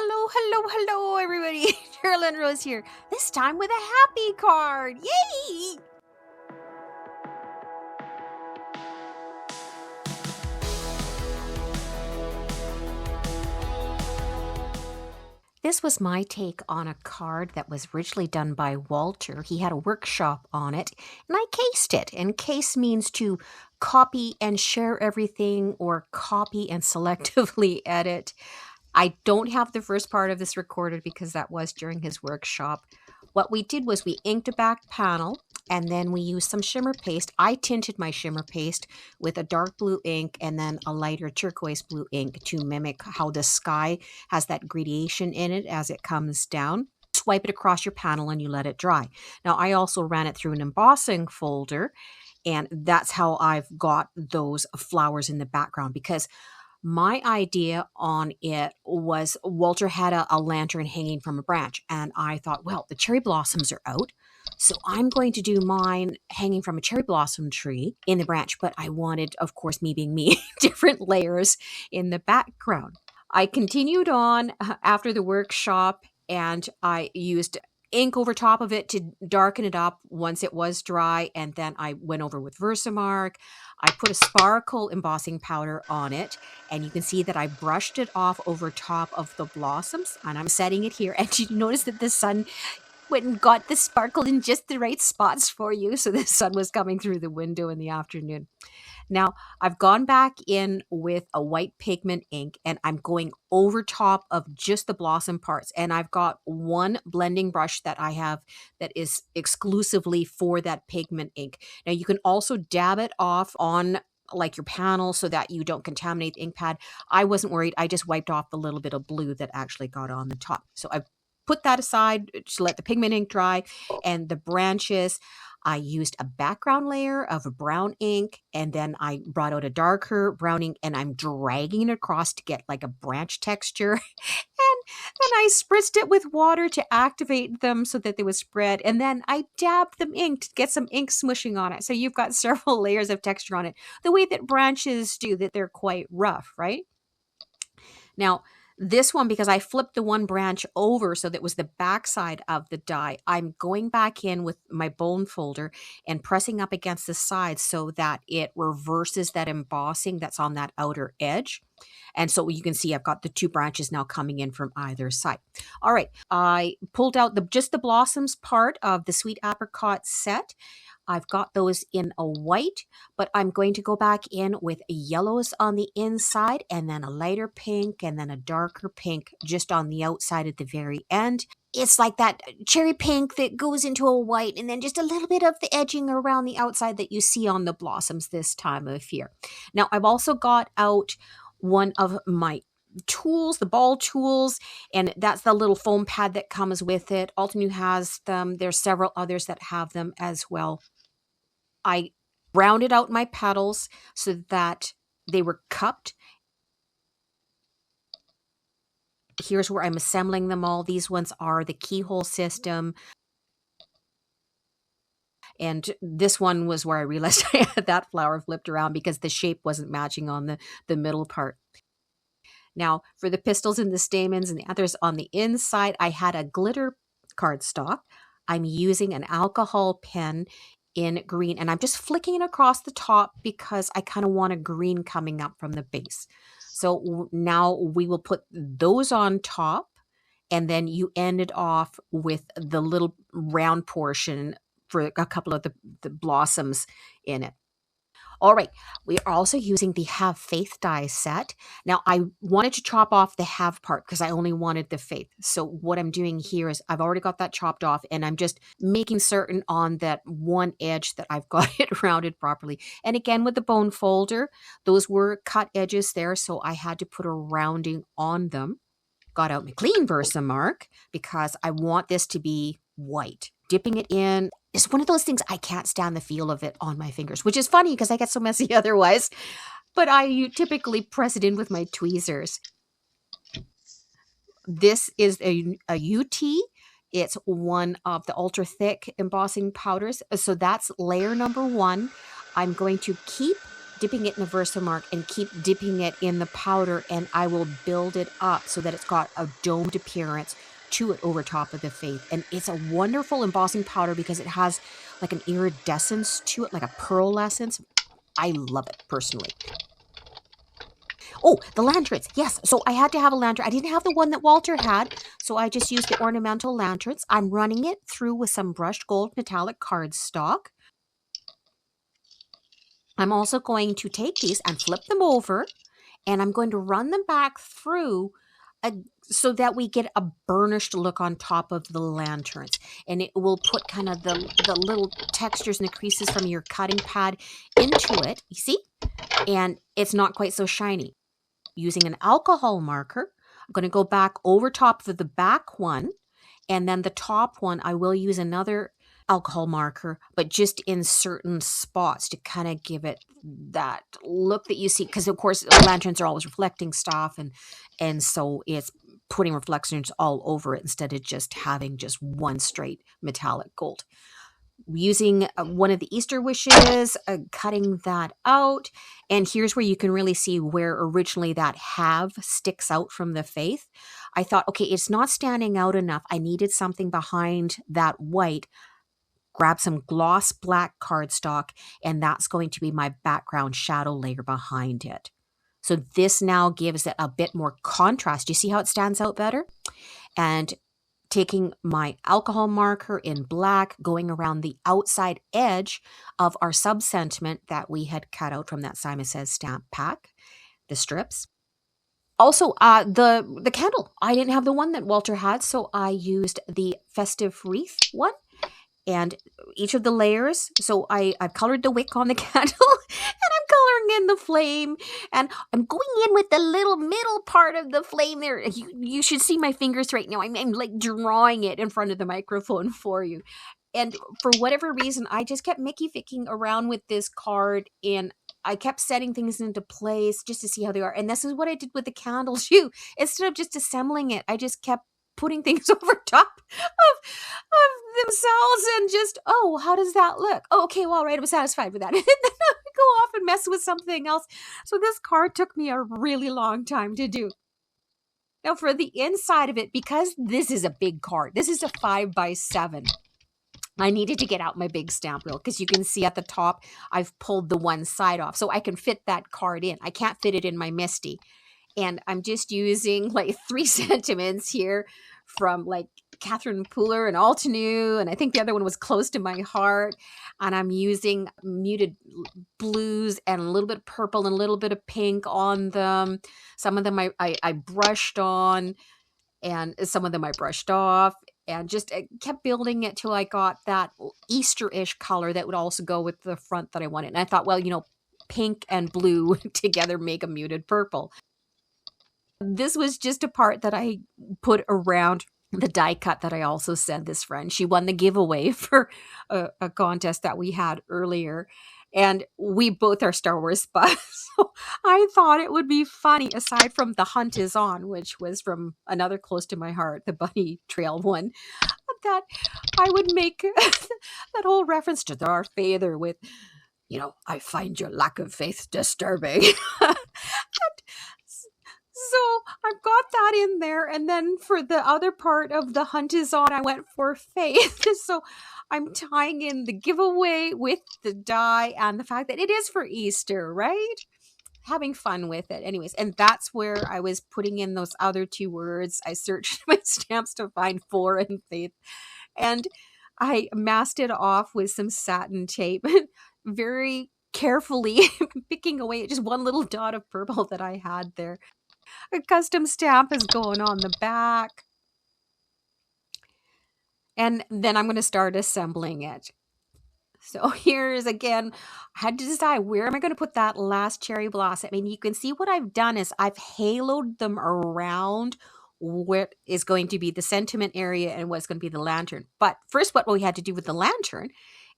Hello, everybody. Carolyn Rose here. This time with a happy card. Yay! This was my take on a card that was originally done by Walter. He had a workshop on it, and I cased it. And case means to copy and share everything or copy and selectively edit. I don't have the first part of this recorded because that was during his workshop. What we did was we inked a back panel and then we used some shimmer paste. I tinted my shimmer paste with a dark blue ink and then a lighter turquoise blue ink to mimic how the sky has that gradation in it as it comes down. Swipe it across your panel and you let it dry. Now, I also ran it through an embossing folder, and that's how I've got those flowers in the background, because my idea on it was Walter had a lantern hanging from a branch, and I thought, well, the cherry blossoms are out, so I'm going to do mine hanging from a cherry blossom tree in the branch, but I wanted, of course, me being me, different layers in the background. I continued on after the workshop, and I used ink over top of it to darken it up once it was dry, and then I went over with Versamark. I put a sparkle embossing powder on it, and you can see that I brushed it off over top of the blossoms, and I'm setting it here. And you notice that the sun went and got the sparkle in just the right spots for you, so the sun was coming through the window in the afternoon. Now, I've gone back in with a white pigment ink, and I'm going over top of just the blossom parts. And I've got one blending brush that I have that is exclusively for that pigment ink. Now, you can also dab it off on like your panel so that you don't contaminate the ink pad. I wasn't worried. I just wiped off the little bit of blue that actually got on the top. So I've put that aside to let the pigment ink dry, and the branches, I used a background layer of brown ink, and then I brought out a darker brown ink, and I'm dragging it across to get like a branch texture. And then I spritzed it with water to activate them so that they would spread. And then I dabbed them ink to get some ink smushing on it. So you've got several layers of texture on it, the way that branches do, that they're quite rough, right? Now, this one, because I flipped the one branch over so that was the backside of the die, I'm going back in with my bone folder and pressing up against the side so that it reverses that embossing that's on that outer edge. And so you can see I've got the two branches now coming in from either side. All right, I pulled out just the blossoms part of the sweet apricot set. I've got those in a white, but I'm going to go back in with yellows on the inside, and then a lighter pink, and then a darker pink just on the outside at the very end. It's like that cherry pink that goes into a white, and then just a little bit of the edging around the outside that you see on the blossoms this time of year. Now, I've also got out one of my tools, the ball tools, and that's the little foam pad that comes with it. Altenew has them. There's several others that have them as well. I rounded out my petals so that they were cupped. Here's where I'm assembling them all. These ones are the keyhole system. And this one was where I realized I had that flower flipped around because the shape wasn't matching on the middle part. Now, for the pistils and the stamens and the others on the inside, I had a glitter cardstock. I'm using an alcohol pen in green, and I'm just flicking it across the top because I kind of want a green coming up from the base. So now we will put those on top, and then you end it off with the little round portion for a couple of the blossoms in it. All right, we are also using the Have Faith die set. Now, I wanted to chop off the have part because I only wanted the faith. So what I'm doing here is I've already got that chopped off, and I'm just making certain on that one edge that I've got it rounded properly. And again, with the bone folder, those were cut edges there, so I had to put a rounding on them. Got out my clean Versamark because I want this to be white. Dipping it in is one of those things I can't stand the feel of it on my fingers, which is funny because I get so messy otherwise. But I typically press it in with my tweezers. This is a UT. It's one of the ultra thick embossing powders. So that's layer number one. I'm going to keep dipping it in the Versamark and keep dipping it in the powder, and I will build it up so that it's got a domed appearance to it over top of the faith. And it's a wonderful embossing powder because it has like an iridescence to it, like a pearlescence. I love it personally. Oh, the lanterns. Yes. So I had to have a lantern. I didn't have the one that Walter had, so I just used the ornamental lanterns. I'm running it through with some brushed gold metallic cardstock. I'm also going to take these and flip them over, and I'm going to run them back through so that we get a burnished look on top of the lanterns. And it will put kind of the little textures and the creases from your cutting pad into it. You see? And it's not quite so shiny. Using an alcohol marker, I'm going to go back over top of the back one, and then the top one, I will use another alcohol marker, but just in certain spots to kind of give it that look that you see. Because of course, lanterns are always reflecting stuff, and so it's putting reflections all over it instead of just having just one straight metallic gold. Using one of the Easter wishes, cutting that out. And here's where you can really see where originally that have sticks out from the faith. I thought, okay, it's not standing out enough. I needed something behind that white. Grab some gloss black cardstock, and that's going to be my background shadow layer behind it. So this now gives it a bit more contrast. You see how it stands out better? And taking my alcohol marker in black, going around the outside edge of our sub-sentiment that we had cut out from that Simon Says stamp pack, the strips. Also, the candle. I didn't have the one that Walter had, so I used the festive wreath one. And each of the layers, so I've colored the wick on the candle, and I'm coloring in the flame, and I'm going in with the little middle part of the flame there. You should see my fingers right now. I'm like drawing it in front of the microphone for you. And for whatever reason, I just kept Mickey-ficking around with this card, and I kept setting things into place just to see how they are. And this is what I did with the candle too. Instead of just assembling it, I just kept putting things over top of themselves and just, oh, how does that look? Oh, okay, well, all right, I was satisfied with that. And then I would go off and mess with something else. So this card took me a really long time to do. Now for the inside of it, because this is a big card, this is a 5x7. I needed to get out my big stamp reel because you can see at the top, I've pulled the one side off so I can fit that card in. I can't fit it in my Misty. And I'm just using like 3 sentiments here from like Catherine Pooler and Altenew, and I think the other one was Close to My Heart. And I'm using muted blues and a little bit of purple and a little bit of pink on them. Some of them I brushed on, and some of them I brushed off, and just kept building it till I got that Easter-ish color that would also go with the front that I wanted. And I thought, well, pink and blue together make a muted purple. This was just a part that I put around the die cut that I also sent this friend. She won the giveaway for a contest that we had earlier. And we both are Star Wars buffs. So I thought it would be funny, aside from The Hunt Is On, which was from another close to my heart, the Bunny Trail one, that I would make that whole reference to Darth Vader with, I find your lack of faith disturbing. So I've got that in there. And then for the other part of The Hunt Is On, I went for faith. So I'm tying in the giveaway with the die and the fact that it is for Easter, right? Having fun with it. Anyways, and that's where I was putting in those other 2 words. I searched my stamps to find for and faith. And I masked it off with some satin tape, very carefully picking away at just one little dot of purple that I had there. A custom stamp is going on the back. And then I'm going to start assembling it. So here's again, I had to decide where am I going to put that last cherry blossom. I mean, you can see what I've done is I've haloed them around what is going to be the sentiment area and what's going to be the lantern. But first, what we had to do with the lantern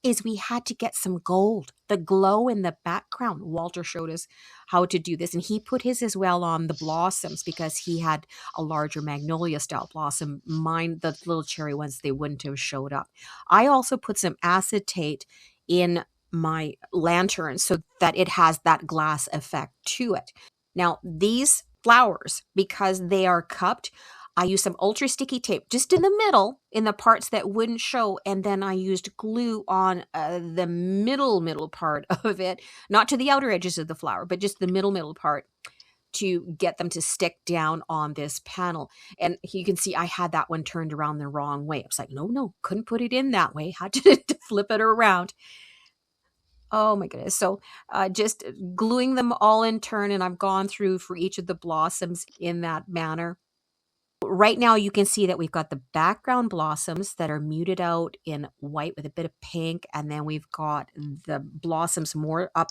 is we had to get some gold, the glow in the background. Walter showed us how to do this, and he put his as well on the blossoms because he had a larger magnolia style blossom. Mine, the little cherry ones, they wouldn't have showed up. I also put some acetate in my lantern so that it has that glass effect to it. Now, these flowers, because they are cupped, I used some ultra sticky tape just in the middle, in the parts that wouldn't show, and then I used glue on the middle part of it, not to the outer edges of the flower, but just the middle part to get them to stick down on this panel. And you can see I had that one turned around the wrong way. I was like, no, couldn't put it in that way. Had to flip it around. Oh my goodness. So just gluing them all in turn, and I've gone through for each of the blossoms in that manner. Right now you can see that we've got the background blossoms that are muted out in white with a bit of pink, and then we've got the blossoms more up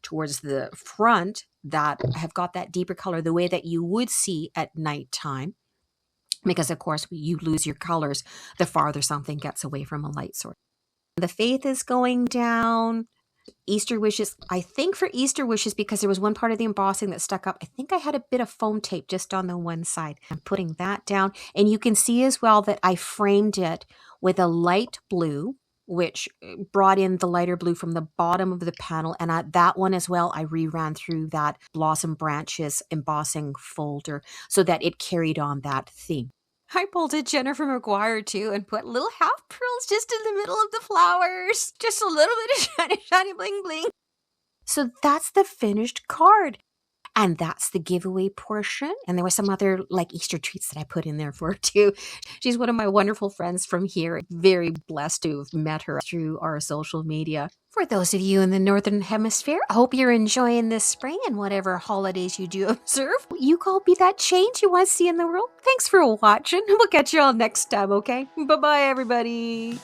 towards the front that have got that deeper color, the way that you would see at nighttime. Because of course you lose your colors the farther something gets away from a light source. The faith is going down. Easter wishes, I think for Easter wishes, because there was one part of the embossing that stuck up, I think I had a bit of foam tape just on the one side. I'm putting that down, and you can see as well that I framed it with a light blue, which brought in the lighter blue from the bottom of the panel, and that one as well I reran through that blossom branches embossing folder so that it carried on that theme. I pulled a Jennifer McGuire too and put little half pearls just in the middle of the flowers. Just a little bit of shiny, shiny bling bling. So that's the finished card. And that's the giveaway portion. And there were some other like Easter treats that I put in there for her too. She's one of my wonderful friends from here. Very blessed to have met her through our social media. For those of you in the Northern Hemisphere, I hope you're enjoying this spring and whatever holidays you do observe. You go be that change you want to see in the world. Thanks for watching. We'll catch you all next time, okay? Bye-bye, everybody.